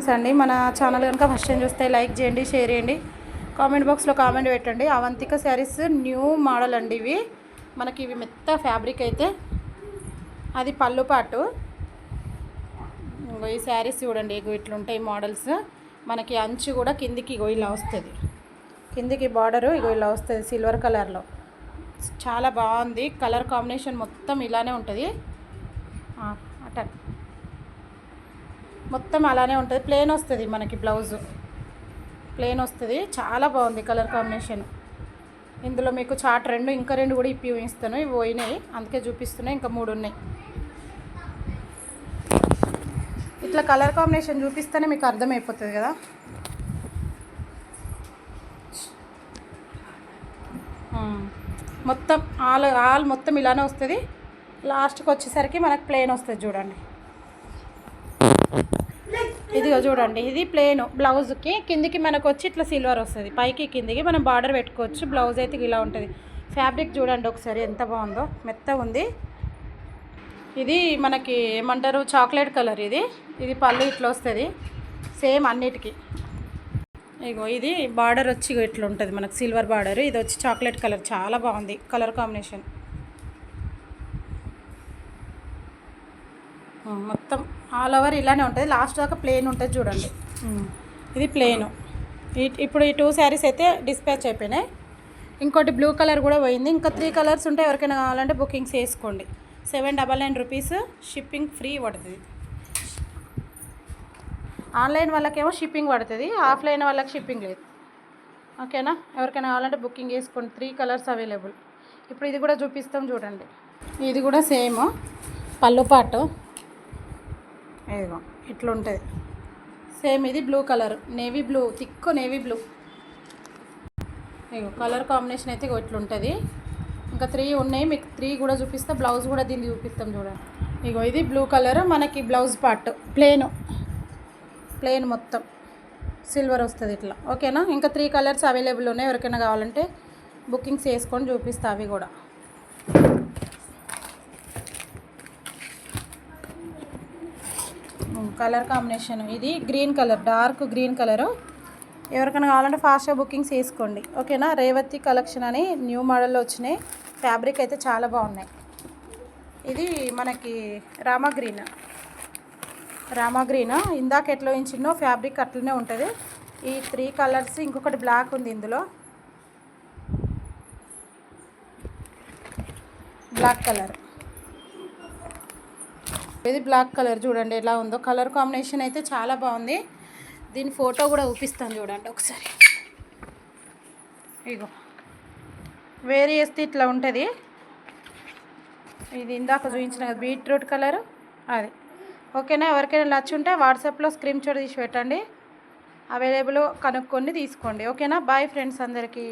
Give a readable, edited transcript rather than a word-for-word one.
Friends అండి, మన channel కనుక ఫస్ట్ టైం చూస్తే లైక్ చేయండి, షేర్ చేయండి, కామెంట్ బాక్స్లో కామెంట్ పెట్టండి. అవంతిక శారీస్ న్యూ మోడల్ అండి ఇవి. మనకి ఇవి మెత్త ఫ్యాబ్రిక్ అయితే అది పళ్ళు పాటు. ఈ శారీస్ చూడండి, ఇట్లుంటాయి మోడల్స్. మనకి అంచు కూడా కిందికి ఇలా వస్తుంది, కిందికి బార్డరు ఇలా వస్తుంది సిల్వర్ కలర్లో. చాలా బాగుంది కలర్ కాంబినేషన్, మొత్తం ఇలానే ఉంటుంది. అట మొత్తం అలానే ఉంటుంది, ప్లెయిన్ వస్తుంది మనకి. బ్లౌజ్ ప్లెయిన్ వస్తుంది, చాలా బాగుంది కలర్ కాంబినేషన్. ఇందులో మీకు చార్ట్ ఇంకా రెండు కూడా ఇప్పి ఇస్తాను. ఇవి పోయినాయి అందుకే చూపిస్తున్నాయి, ఇంకా 3 ఉన్నాయి. ఇట్లా కలర్ కాంబినేషన్ చూపిస్తేనే మీకు అర్థమైపోతుంది కదా. మొత్తం ఆల్ మొత్తం ఇలానే వస్తుంది. లాస్ట్కి వచ్చేసరికి మనకు ప్లెయిన్ వస్తుంది చూడండి. ఇదిగో చూడండి, ఇది ప్లెయిన్. బ్లౌజ్కి కిందికి మనకు వచ్చి ఇట్లా సిల్వర్ వస్తుంది, పైకి కిందికి మనం బార్డర్ పెట్టుకోవచ్చు. బ్లౌజ్ అయితే ఇలా ఉంటుంది. ఫ్యాబ్రిక్ చూడండి ఒకసారి ఎంత బాగుందో, మెత్తగా ఉంది. ఇది మనకి ఏమంటారు, చాక్లెట్ కలర్. ఇది పళ్ళు ఇట్లా వస్తుంది సేమ్ అన్నిటికీ. ఇగో ఇది బార్డర్ వచ్చి ఇట్లా ఉంటుంది మనకు, సిల్వర్ బార్డర్. ఇది వచ్చి చాక్లెట్ కలర్, చాలా బాగుంది కలర్ కాంబినేషన్. మొత్తం ఆల్ ఓవర్ ఇలానే ఉంటుంది, లాస్ట్ దాకా ప్లెయిన్ ఉంటుంది చూడండి. ఇది ప్లెయిన్. ఇప్పుడు ఈ 2 శారీస్ అయితే డిస్పాచ్ అయిపోయినాయి. ఇంకోటి బ్లూ కలర్ కూడా పోయింది. ఇంకా 3 కలర్స్ ఉంటే ఎవరికైనా కావాలంటే బుకింగ్స్ వేసుకోండి. 799 రూపీస్, షిప్పింగ్ ఫ్రీ పడుతుంది. ఆన్లైన్ వాళ్ళకేమో షిప్పింగ్ పడుతుంది, ఆఫ్లైన్ వాళ్ళకి షిప్పింగ్ లేదు. ఓకేనా, ఎవరికైనా కావాలంటే బుకింగ్ వేసుకోండి. 3 కలర్స్ అవైలబుల్. ఇప్పుడు ఇది కూడా చూపిస్తాం చూడండి. ఇది కూడా సేమ్ పళ్ళు పాటు, ఇదిగో ఇట్లా ఉంటుంది సేమ్. ఇది blue colour, navy blue, thick navy blue. ఇగో కలర్ కాంబినేషన్ అయితే ఇట్లా ఉంటుంది. ఇంకా 3 ఉన్నాయి, మీకు 3 కూడా చూపిస్తా. బ్లౌజ్ కూడా దీన్ని చూపిస్తాం చూడండి. ఇగో ఇది బ్లూ కలర్, మనకి బ్లౌజ్ పార్ట్ ప్లెయిన్ మొత్తం సిల్వర్ వస్తుంది ఇట్లా. ఓకేనా, ఇంకా 3 కలర్స్ అవైలబుల్ ఉన్నాయి. ఎవరికైనా కావాలంటే బుకింగ్స్ వేసుకొని చూపిస్తా అవి కూడా. కలర్ కాంబినేషన్ ఇది green colour, dark green colour. ఎవరికైనా కావాలంటే ఫాస్ట్గా బుకింగ్స్ వేసుకోండి. ఓకేనా, రేవతి కలెక్షన్ అని న్యూ మోడల్లో వచ్చినాయి. ఫ్యాబ్రిక్ అయితే చాలా బాగున్నాయి. ఇది మనకి రామా గ్రీన్. ఇందాక ఎట్లా వేయించినో ఫ్యాబ్రిక్ అట్లనే ఉంటుంది. ఈ 3 కలర్స్, ఇంకొకటి బ్లాక్ ఉంది ఇందులో, బ్లాక్ కలర్. ఇది బ్లాక్ కలర్ చూడండి ఎలా ఉందో. కలర్ కాంబినేషన్ అయితే చాలా బాగుంది. దీని ఫోటో కూడా చూపిస్తాను చూడండి ఒకసారి. ఇగో వేరే వేస్తే ఇట్లా ఉంటుంది. ఇది ఇందాక చూపించిన కదా బీట్రూట్ కలర్, అది. ఓకేనా, ఎవరికైనా నచ్చుంటే వాట్సాప్లో స్క్రీన్ షాట్ తీసి పెట్టండి. అవైలబుల్ కనుక్కొని తీసుకోండి. ఓకేనా, బాయ్ ఫ్రెండ్స్ అందరికీ.